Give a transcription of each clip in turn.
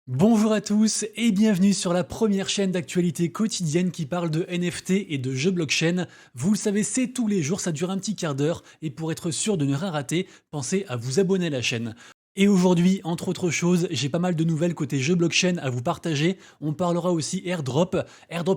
Bonjour à tous et bienvenue sur la première chaîne d'actualité quotidienne qui parle de NFT et de jeux blockchain. Vous le savez, c'est tous les jours, ça dure un petit quart d'heure et pour être sûr de ne rien rater, pensez à vous abonner à la chaîne. Et aujourd'hui, entre autres choses, j'ai pas mal de nouvelles côté jeux blockchain à vous partager. On parlera aussi airdrop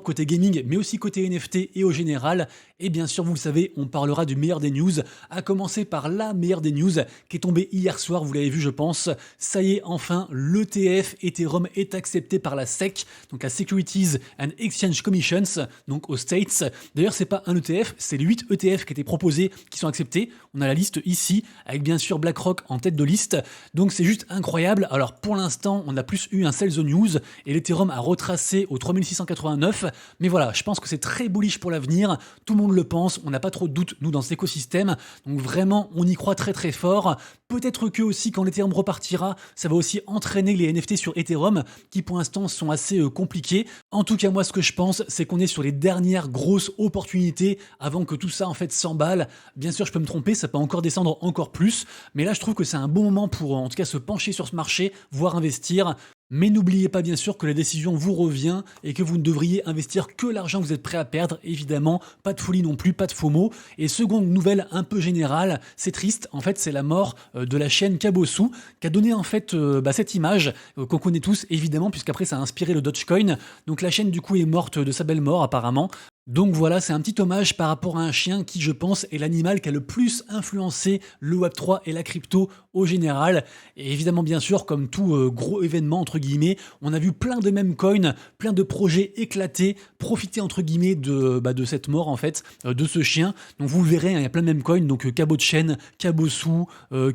côté gaming, mais aussi côté NFT et au général. Et bien sûr, vous le savez, on parlera du meilleur des news, à commencer par la meilleure des news qui est tombée hier soir, vous l'avez vu je pense. Ça y est, enfin, l'ETF Ethereum est accepté par la SEC, donc la Securities and Exchange Commissions, donc aux States. D'ailleurs, c'est pas un ETF, c'est les 8 ETF qui étaient proposés qui sont acceptés. On a la liste ici, avec bien sûr BlackRock en tête de liste. Donc c'est juste incroyable. Alors pour l'instant, on a plus eu un sell the news et l'Ethereum a retracé au 3689. Mais voilà, je pense que c'est très bullish pour l'avenir. Tout le monde le pense. On n'a pas trop de doute, nous, dans cet écosystème. Donc vraiment, on y croit très très fort. Peut-être que aussi, quand l'Ethereum repartira, ça va aussi entraîner les NFT sur Ethereum, qui pour l'instant sont assez compliqués. En tout cas, moi, ce que je pense, c'est qu'on est sur les dernières grosses opportunités avant que tout ça, en fait, s'emballe. Bien sûr, je peux me tromper, ça peut encore descendre encore plus. Mais là, je trouve que c'est un bon moment pour en tout cas se pencher sur ce marché, voire investir. Mais n'oubliez pas bien sûr que la décision vous revient et que vous ne devriez investir que l'argent que vous êtes prêt à perdre. Évidemment, pas de folie non plus, pas de FOMO. Et seconde nouvelle un peu générale, c'est triste, en fait c'est la mort de la chaîne Kabosu qui a donné en fait cette image qu'on connaît tous évidemment puisqu'après ça a inspiré le Dogecoin. Donc la chaîne du coup est morte de sa belle mort apparemment. Donc voilà, c'est un petit hommage par rapport à un chien qui, je pense, est l'animal qui a le plus influencé le Web3 et la crypto au général. Et évidemment, bien sûr, comme tout gros événement, entre guillemets, on a vu plein de meme coins, plein de projets éclatés, profiter, entre guillemets, de cette mort, en fait, de ce chien. Donc vous le verrez, hein, il y a plein de meme coins, donc Cabo de chaîne, Cabosu,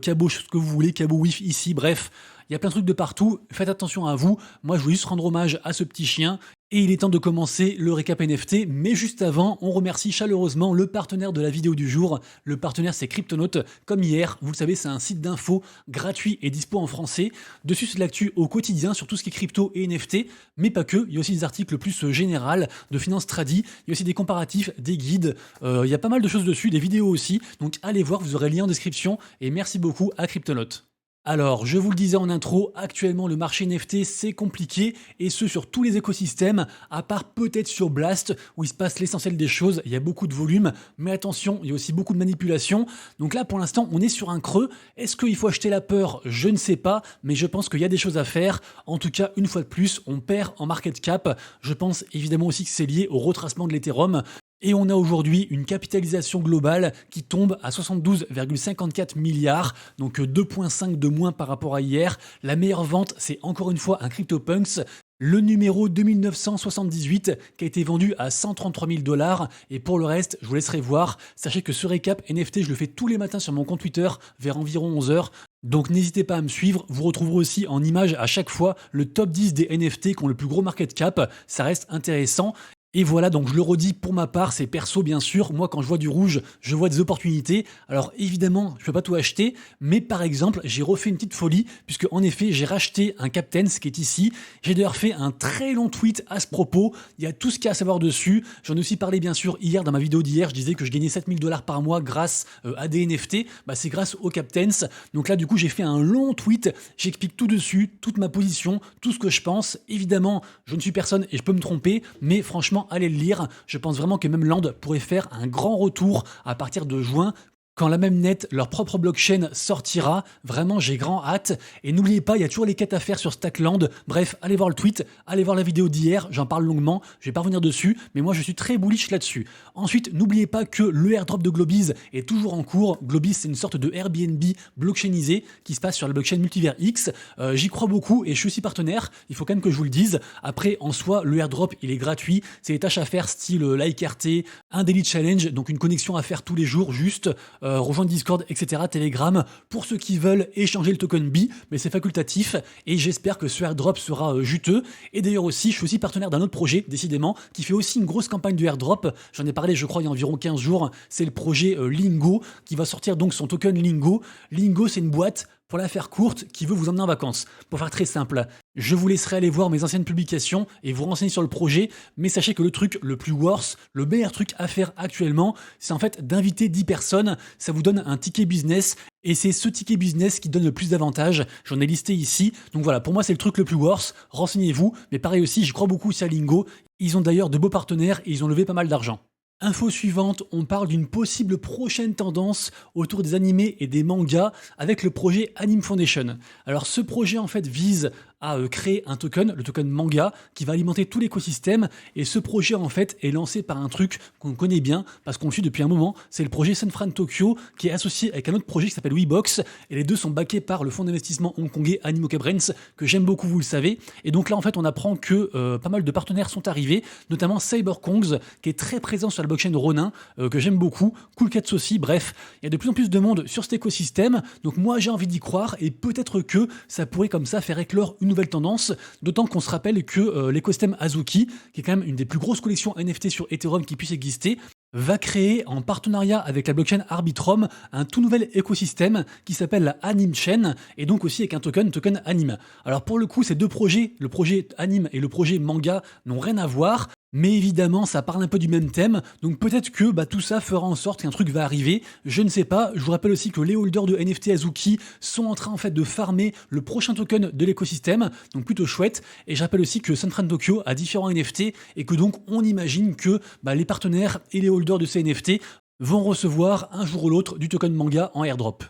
Cabo, ce que vous voulez, Cabo Wif ici, bref. Il y a plein de trucs de partout, faites attention à vous. Moi, je voulais juste rendre hommage à ce petit chien. Et il est temps de commencer le récap NFT, mais juste avant, on remercie chaleureusement le partenaire de la vidéo du jour. Le partenaire, c'est Cryptonaut. Comme hier, vous le savez, c'est un site d'info gratuit et dispo en français. Dessus, c'est de l'actu au quotidien sur tout ce qui est crypto et NFT, mais pas que. Il y a aussi des articles plus généraux de finance tradi. Il y a aussi des comparatifs, des guides. Il y a pas mal de choses dessus, des vidéos aussi. Donc allez voir, vous aurez le lien en description. Et merci beaucoup à Cryptonaut. Alors, je vous le disais en intro, actuellement le marché NFT c'est compliqué et ce sur tous les écosystèmes, à part peut-être sur Blast où il se passe l'essentiel des choses, il y a beaucoup de volume, mais attention, il y a aussi beaucoup de manipulation. Donc là pour l'instant on est sur un creux. Est-ce qu'il faut acheter la peur? Je ne sais pas, mais je pense qu'il y a des choses à faire. En tout cas, une fois de plus, on perd en market cap. Je pense évidemment aussi que c'est lié au retracement de l'Ethereum. Et on a aujourd'hui une capitalisation globale qui tombe à 72,54 milliards, donc 2,5 de moins par rapport à hier. La meilleure vente, c'est encore une fois un CryptoPunks, le numéro 2978 qui a été vendu à 133 000 $. Et pour le reste, je vous laisserai voir. Sachez que ce récap NFT, je le fais tous les matins sur mon compte Twitter vers environ 11 h. Donc n'hésitez pas à me suivre, vous retrouverez aussi en image à chaque fois le top 10 des NFT qui ont le plus gros market cap, ça reste intéressant. Et voilà, donc je le redis pour ma part, c'est perso bien sûr. Moi, quand je vois du rouge, je vois des opportunités. Alors évidemment, je peux pas tout acheter, mais par exemple, j'ai refait une petite folie, puisque en effet, j'ai racheté un Captains qui est ici. J'ai d'ailleurs fait un très long tweet à ce propos. Il y a tout ce qu'il y a à savoir dessus. J'en ai aussi parlé bien sûr hier dans ma vidéo d'hier. Je disais que je gagnais 7 000 $ par mois grâce à des NFT. Bah, c'est grâce aux Captains. Donc là, du coup, j'ai fait un long tweet. J'explique tout dessus, toute ma position, tout ce que je pense. Évidemment, je ne suis personne et je peux me tromper, mais franchement, allez le lire. Je pense vraiment que même Land pourrait faire un grand retour à partir de juin. Quand la même net, leur propre blockchain sortira, vraiment j'ai grand hâte. Et n'oubliez pas, il y a toujours les quêtes à faire sur Stackland. Bref, allez voir le tweet, allez voir la vidéo d'hier, j'en parle longuement, je vais pas revenir dessus, mais moi je suis très bullish là-dessus. Ensuite, n'oubliez pas que le airdrop de Globiz est toujours en cours. Globiz, c'est une sorte de Airbnb blockchainisé qui se passe sur la blockchain Multivers X. J'y crois beaucoup et je suis aussi partenaire, il faut quand même que je vous le dise. Après, en soi, le airdrop, il est gratuit, c'est des tâches à faire style like RT, un daily challenge, donc une connexion à faire tous les jours juste. Rejoindre Discord, etc., Telegram, pour ceux qui veulent échanger le token B, mais c'est facultatif, et j'espère que ce airdrop sera juteux. Et d'ailleurs aussi, je suis aussi partenaire d'un autre projet, décidément, qui fait aussi une grosse campagne de airdrop. J'en ai parlé, je crois, il y a environ 15 jours. C'est le projet Lingo, qui va sortir donc son token Lingo. Lingo, c'est une boîte Pour la faire courte, qui veut vous emmener en vacances. Pour faire très simple, je vous laisserai aller voir mes anciennes publications et vous renseigner sur le projet, mais sachez que le truc le plus worse, le meilleur truc à faire actuellement, c'est en fait d'inviter 10 personnes, ça vous donne un ticket business, et c'est ce ticket business qui donne le plus d'avantages, j'en ai listé ici, donc voilà, pour moi c'est le truc le plus worse, renseignez-vous, mais pareil aussi, je crois beaucoup aussi à Lingo, ils ont d'ailleurs de beaux partenaires et ils ont levé pas mal d'argent. Info suivante, on parle d'une possible prochaine tendance autour des animés et des mangas avec le projet Anime Foundation. Alors ce projet en fait vise à créer un token, le token manga, qui va alimenter tout l'écosystème. Et ce projet en fait est lancé par un truc qu'on connaît bien parce qu'on le suit depuis un moment. C'est le projet Sunfran Tokyo qui est associé avec un autre projet qui s'appelle WeBox. Et les deux sont backés par le fonds d'investissement hongkongais Animoca Brands que j'aime beaucoup, vous le savez. Et donc là en fait on apprend que pas mal de partenaires sont arrivés, notamment Cyberkongs qui est très présent sur la blockchain Ronin que j'aime beaucoup, Cool Cats aussi. Bref, il y a de plus en plus de monde sur cet écosystème. Donc moi j'ai envie d'y croire et peut-être que ça pourrait comme ça faire éclore une nouvelle tendance, d'autant qu'on se rappelle que l'écosystème Azuki, qui est quand même une des plus grosses collections NFT sur Ethereum qui puisse exister, va créer en partenariat avec la blockchain Arbitrum un tout nouvel écosystème qui s'appelle la Anime Chain et donc aussi avec un token Anime. Alors pour le coup, ces deux projets, le projet Anime et le projet Manga, n'ont rien à voir. Mais évidemment, ça parle un peu du même thème, donc peut-être que tout ça fera en sorte qu'un truc va arriver, je ne sais pas. Je vous rappelle aussi que les holders de NFT Azuki sont en train en fait de farmer le prochain token de l'écosystème, donc plutôt chouette. Et je rappelle aussi que Sunfran Tokyo a différents NFT et que donc on imagine que les partenaires et les holders de ces NFT vont recevoir un jour ou l'autre du token manga en airdrop.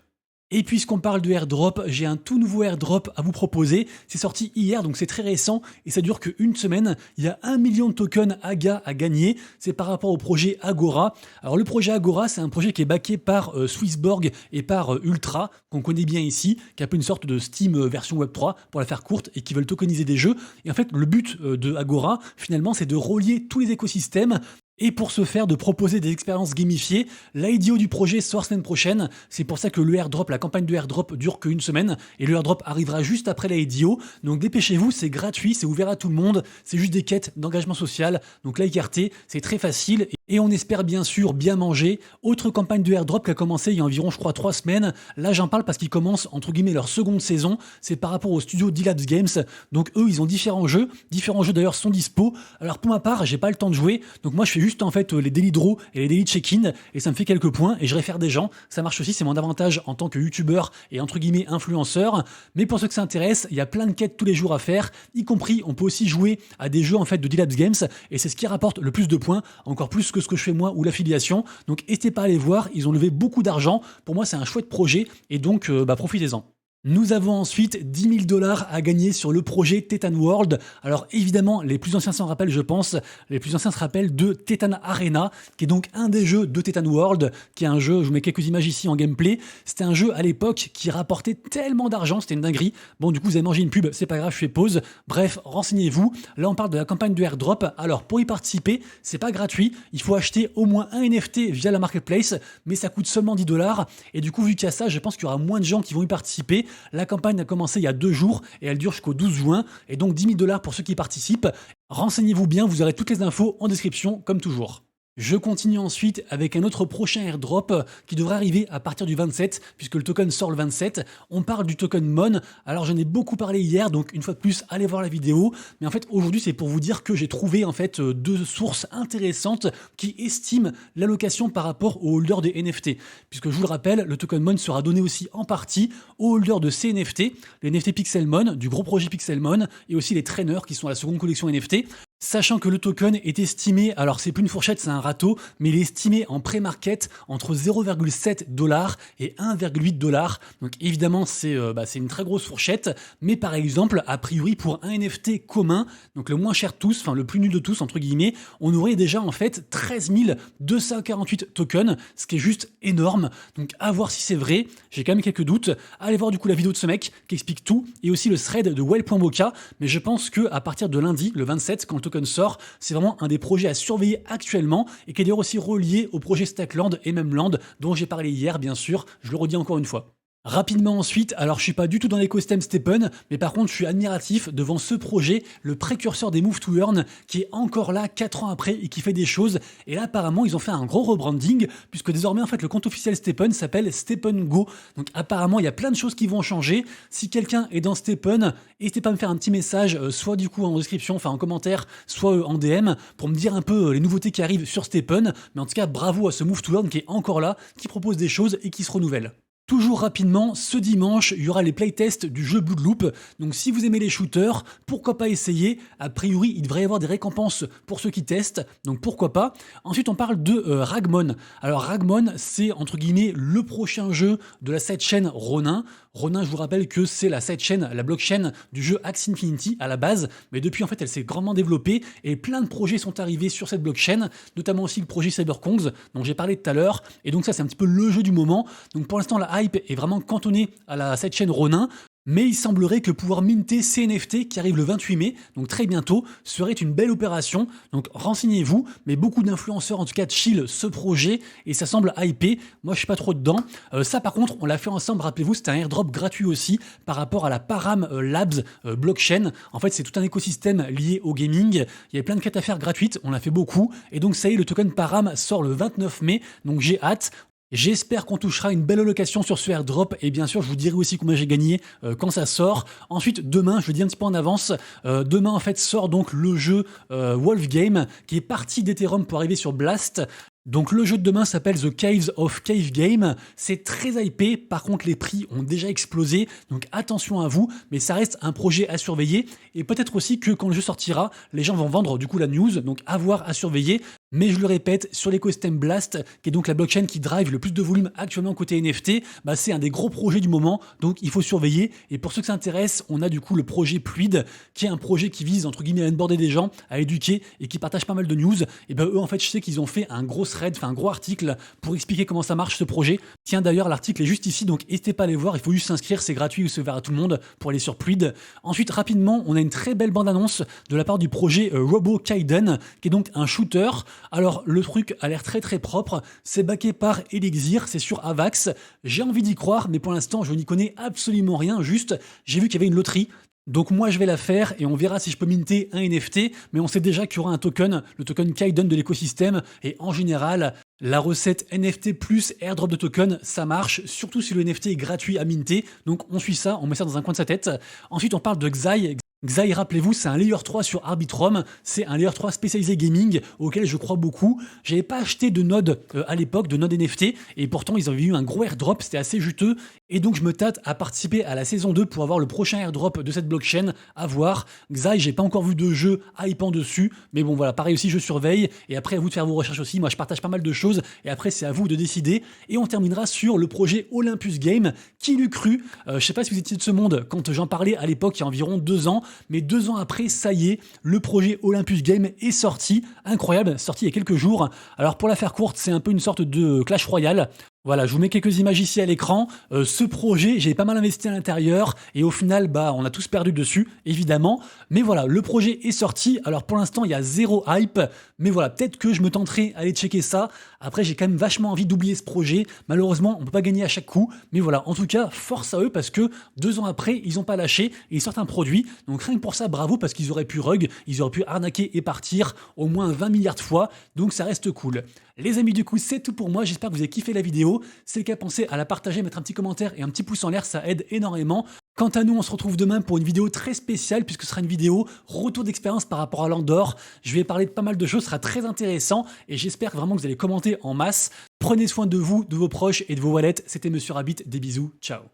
Et puisqu'on parle de airdrop, j'ai un tout nouveau airdrop à vous proposer. C'est sorti hier, donc c'est très récent et ça dure qu'une semaine. Il y a 1 million de tokens AGA à gagner. C'est par rapport au projet Agora. Alors le projet Agora, c'est un projet qui est backé par Swissborg et par Ultra, qu'on connaît bien ici, qui a un peu une sorte de Steam version Web3 pour la faire courte et qui veulent tokeniser des jeux. Et en fait, le but de Agora, finalement, c'est de relier tous les écosystèmes. Et pour ce faire, de proposer des expériences gamifiées. L'IDO du projet sort la semaine prochaine. C'est pour ça que le airdrop, la campagne de airdrop dure qu'une semaine. Et le airdrop arrivera juste après l'IDO. Donc dépêchez-vous, c'est gratuit, c'est ouvert à tout le monde. C'est juste des quêtes d'engagement social. Donc like RT, c'est très facile. Et on espère bien sûr bien manger. Autre campagne de airdrop qui a commencé il y a environ, je crois, 3 semaines. Là, j'en parle parce qu'ils commencent, entre guillemets, leur seconde saison. C'est par rapport au studio D-Labs Games. Donc eux, ils ont différents jeux. Différents jeux d'ailleurs sont dispo. Alors pour ma part, j'ai pas le temps de jouer. Donc moi, je fais juste en fait les daily draw et les daily check-in et ça me fait quelques points et je réfère des gens. Ça marche aussi, c'est mon avantage en tant que youtubeur et entre guillemets influenceur. Mais pour ceux que ça intéresse, il y a plein de quêtes tous les jours à faire, y compris on peut aussi jouer à des jeux en fait de D-Labs Games et c'est ce qui rapporte le plus de points, encore plus que ce que je fais moi ou l'affiliation. Donc n'hésitez pas à aller voir, ils ont levé beaucoup d'argent. Pour moi, c'est un chouette projet et donc profitez-en. Nous avons ensuite 10 000 $ à gagner sur le projet Titan World. Alors évidemment, les plus anciens s'en rappellent, je pense. Les plus anciens se rappellent de Titan Arena, qui est donc un des jeux de Titan World, qui est un jeu, je vous mets quelques images ici en gameplay. C'était un jeu à l'époque qui rapportait tellement d'argent, c'était une dinguerie. Bon, du coup, vous avez mangé une pub, c'est pas grave, je fais pause. Bref, renseignez-vous. Là, on parle de la campagne de airdrop. Alors, pour y participer, c'est pas gratuit. Il faut acheter au moins un NFT via la marketplace, mais ça coûte seulement 10 $. Et du coup, vu qu'il y a ça, je pense qu'il y aura moins de gens qui vont y participer. La campagne a commencé il y a 2 jours et elle dure jusqu'au 12 juin. Et donc 10 000 $ pour ceux qui participent. Renseignez-vous bien, vous aurez toutes les infos en description comme toujours. Je continue ensuite avec un autre prochain airdrop qui devrait arriver à partir du 27, puisque le token sort le 27. On parle du token MON. Alors j'en ai beaucoup parlé hier, donc une fois de plus, allez voir la vidéo. Mais en fait, aujourd'hui, c'est pour vous dire que j'ai trouvé en fait 2 sources intéressantes qui estiment l'allocation par rapport aux holders des NFT. Puisque je vous le rappelle, le token MON sera donné aussi en partie aux holders de ces NFT, les NFT Pixelmon, du gros projet Pixelmon, et aussi les traîneurs qui sont la seconde collection NFT. Sachant que le token est estimé, alors c'est plus une fourchette, c'est un râteau, mais il est estimé en pré-market entre 0,7 $ et 1,8 $. Donc évidemment, c'est une très grosse fourchette, mais par exemple, a priori, pour un NFT commun, donc le moins cher de tous, enfin le plus nul de tous, entre guillemets, on aurait déjà en fait 13 248 tokens, ce qui est juste énorme. Donc à voir si c'est vrai, j'ai quand même quelques doutes. Allez voir du coup la vidéo de ce mec qui explique tout, et aussi le thread de well.boca, mais je pense qu'à partir de lundi, le 27, quand le token sort, c'est vraiment un des projets à surveiller actuellement et qui est d'ailleurs aussi relié au projet Stackland et Memland dont j'ai parlé hier, bien sûr, je le redis encore une fois. Rapidement ensuite, alors je suis pas du tout dans l'écosystème Steppen, mais par contre je suis admiratif devant ce projet, le précurseur des Move to Earn, qui est encore là 4 ans après et qui fait des choses. Et là apparemment ils ont fait un gros rebranding, puisque désormais en fait le compte officiel Steppen s'appelle Steppen Go. Donc apparemment il y a plein de choses qui vont changer. Si quelqu'un est dans Steppen, n'hésitez pas à me faire un petit message, soit du coup en description, enfin en commentaire, soit en DM, pour me dire un peu les nouveautés qui arrivent sur Steppen. Mais en tout cas bravo à ce Move to Earn qui est encore là, qui propose des choses et qui se renouvelle. Toujours rapidement, ce dimanche, il y aura les playtests du jeu Bloodloop. Donc si vous aimez les shooters, pourquoi pas essayer. A priori, il devrait y avoir des récompenses pour ceux qui testent, donc pourquoi pas. Ensuite, on parle de Ragmon. Alors Ragmon, c'est entre guillemets le prochain jeu de la sidechain Ronin. Ronin, je vous rappelle que c'est la sidechain, la blockchain du jeu Axie Infinity à la base, mais depuis en fait elle s'est grandement développée et plein de projets sont arrivés sur cette blockchain, notamment aussi le projet Cyberkongs dont j'ai parlé tout à l'heure, et donc ça c'est un petit peu le jeu du moment. Donc pour l'instant la hype est vraiment cantonnée à la sidechain Ronin, mais il semblerait que pouvoir minter ces NFT qui arrive le 28 mai, donc très bientôt, serait une belle opération. Donc renseignez-vous, mais beaucoup d'influenceurs en tout cas chill ce projet et ça semble hypé. Moi je suis pas trop dedans. Ça par contre on l'a fait ensemble, rappelez-vous, c'était un airdrop gratuit aussi par rapport à la Param Labs blockchain. En fait c'est tout un écosystème lié au gaming. Il y avait plein de quêtes à faire gratuites, on l'a fait beaucoup. Et donc ça y est, le token Param sort le 29 mai, donc j'ai hâte. J'espère qu'on touchera une belle allocation sur ce airdrop et bien sûr je vous dirai aussi combien j'ai gagné quand ça sort. Ensuite demain, je le dis un petit peu en avance, demain en fait sort donc le jeu Wolf Game qui est parti d'Ethereum pour arriver sur Blast. Donc le jeu de demain s'appelle The Caves of Cave Game, c'est très hypé, par contre les prix ont déjà explosé, donc attention à vous, mais ça reste un projet à surveiller, et peut-être aussi que quand le jeu sortira, les gens vont vendre du coup la news, donc à voir, à surveiller, mais je le répète, sur l'écosystème Blast, qui est donc la blockchain qui drive le plus de volume actuellement côté NFT, bah c'est un des gros projets du moment, donc il faut surveiller, et pour ceux que ça intéresse, on a du coup le projet Pluid, qui est un projet qui vise entre guillemets à onboarder des gens, à éduquer, et qui partage pas mal de news, et ben eux en fait je sais qu'ils ont fait un gros thread, enfin un gros article pour expliquer comment ça marche ce projet. Tiens d'ailleurs l'article est juste ici donc n'hésitez pas à aller voir, il faut juste s'inscrire, c'est gratuit, c'est ouvert à tout le monde pour aller sur Pluid. Ensuite rapidement on a une très belle bande annonce de la part du projet Robo Kaiden qui est donc un shooter. Alors le truc a l'air très très propre, c'est backé par Elixir, c'est sur Avax, j'ai envie d'y croire mais pour l'instant je n'y connais absolument rien, juste j'ai vu qu'il y avait une loterie. Donc moi je vais la faire et on verra si je peux minter un NFT, mais on sait déjà qu'il y aura un token, le token Kaiden de l'écosystème, et en général, la recette NFT plus airdrop de token, ça marche, surtout si le NFT est gratuit à minter, donc on suit ça, on met ça dans un coin de sa tête. Ensuite on parle de Xai. Xai, rappelez-vous, c'est un layer 3 sur Arbitrum, c'est un layer 3 spécialisé gaming auquel je crois beaucoup. J'avais pas acheté de node à l'époque, de node NFT, et pourtant ils avaient eu un gros airdrop, c'était assez juteux, et donc je me tâte à participer à la saison 2 pour avoir le prochain airdrop de cette blockchain à voir. Xai, j'ai pas encore vu de jeu hypant dessus, mais bon voilà, pareil aussi je surveille, et après à vous de faire vos recherches aussi, moi je partage pas mal de choses, et après c'est à vous de décider, et on terminera sur le projet Olympus Game, qui l'eût cru. Je sais pas si vous étiez de ce monde quand j'en parlais à l'époque il y a environ 2 ans, mais 2 ans après, ça y est, le projet Olympus Game est sorti, incroyable, sorti il y a quelques jours. Alors pour la faire courte, c'est un peu une sorte de Clash Royale. Voilà, je vous mets quelques images ici à l'écran. Ce projet, j'ai pas mal investi à l'intérieur et au final, bah, on a tous perdu dessus, évidemment. Mais voilà, le projet est sorti. Alors pour l'instant, il y a zéro hype, mais voilà, peut-être que je me tenterai à aller checker ça. Après, j'ai quand même vachement envie d'oublier ce projet. Malheureusement, on peut pas gagner à chaque coup, mais voilà, en tout cas, force à eux parce que 2 ans après, ils ont pas lâché et ils sortent un produit. Donc rien que pour ça, bravo parce qu'ils auraient pu rug, ils auraient pu arnaquer et partir au moins 20 milliards de fois. Donc ça reste cool. Les amis, du coup, c'est tout pour moi. J'espère que vous avez kiffé la vidéo. Si c'est le cas, pensez à la partager, mettre un petit commentaire et un petit pouce en l'air, ça aide énormément. Quant à nous, on se retrouve demain pour une vidéo très spéciale puisque ce sera une vidéo retour d'expérience par rapport à l'Andorre. Je vais parler de pas mal de choses, ce sera très intéressant et j'espère vraiment que vous allez commenter en masse. Prenez soin de vous, de vos proches et de vos wallets. C'était Monsieur Rabbit, des bisous, ciao.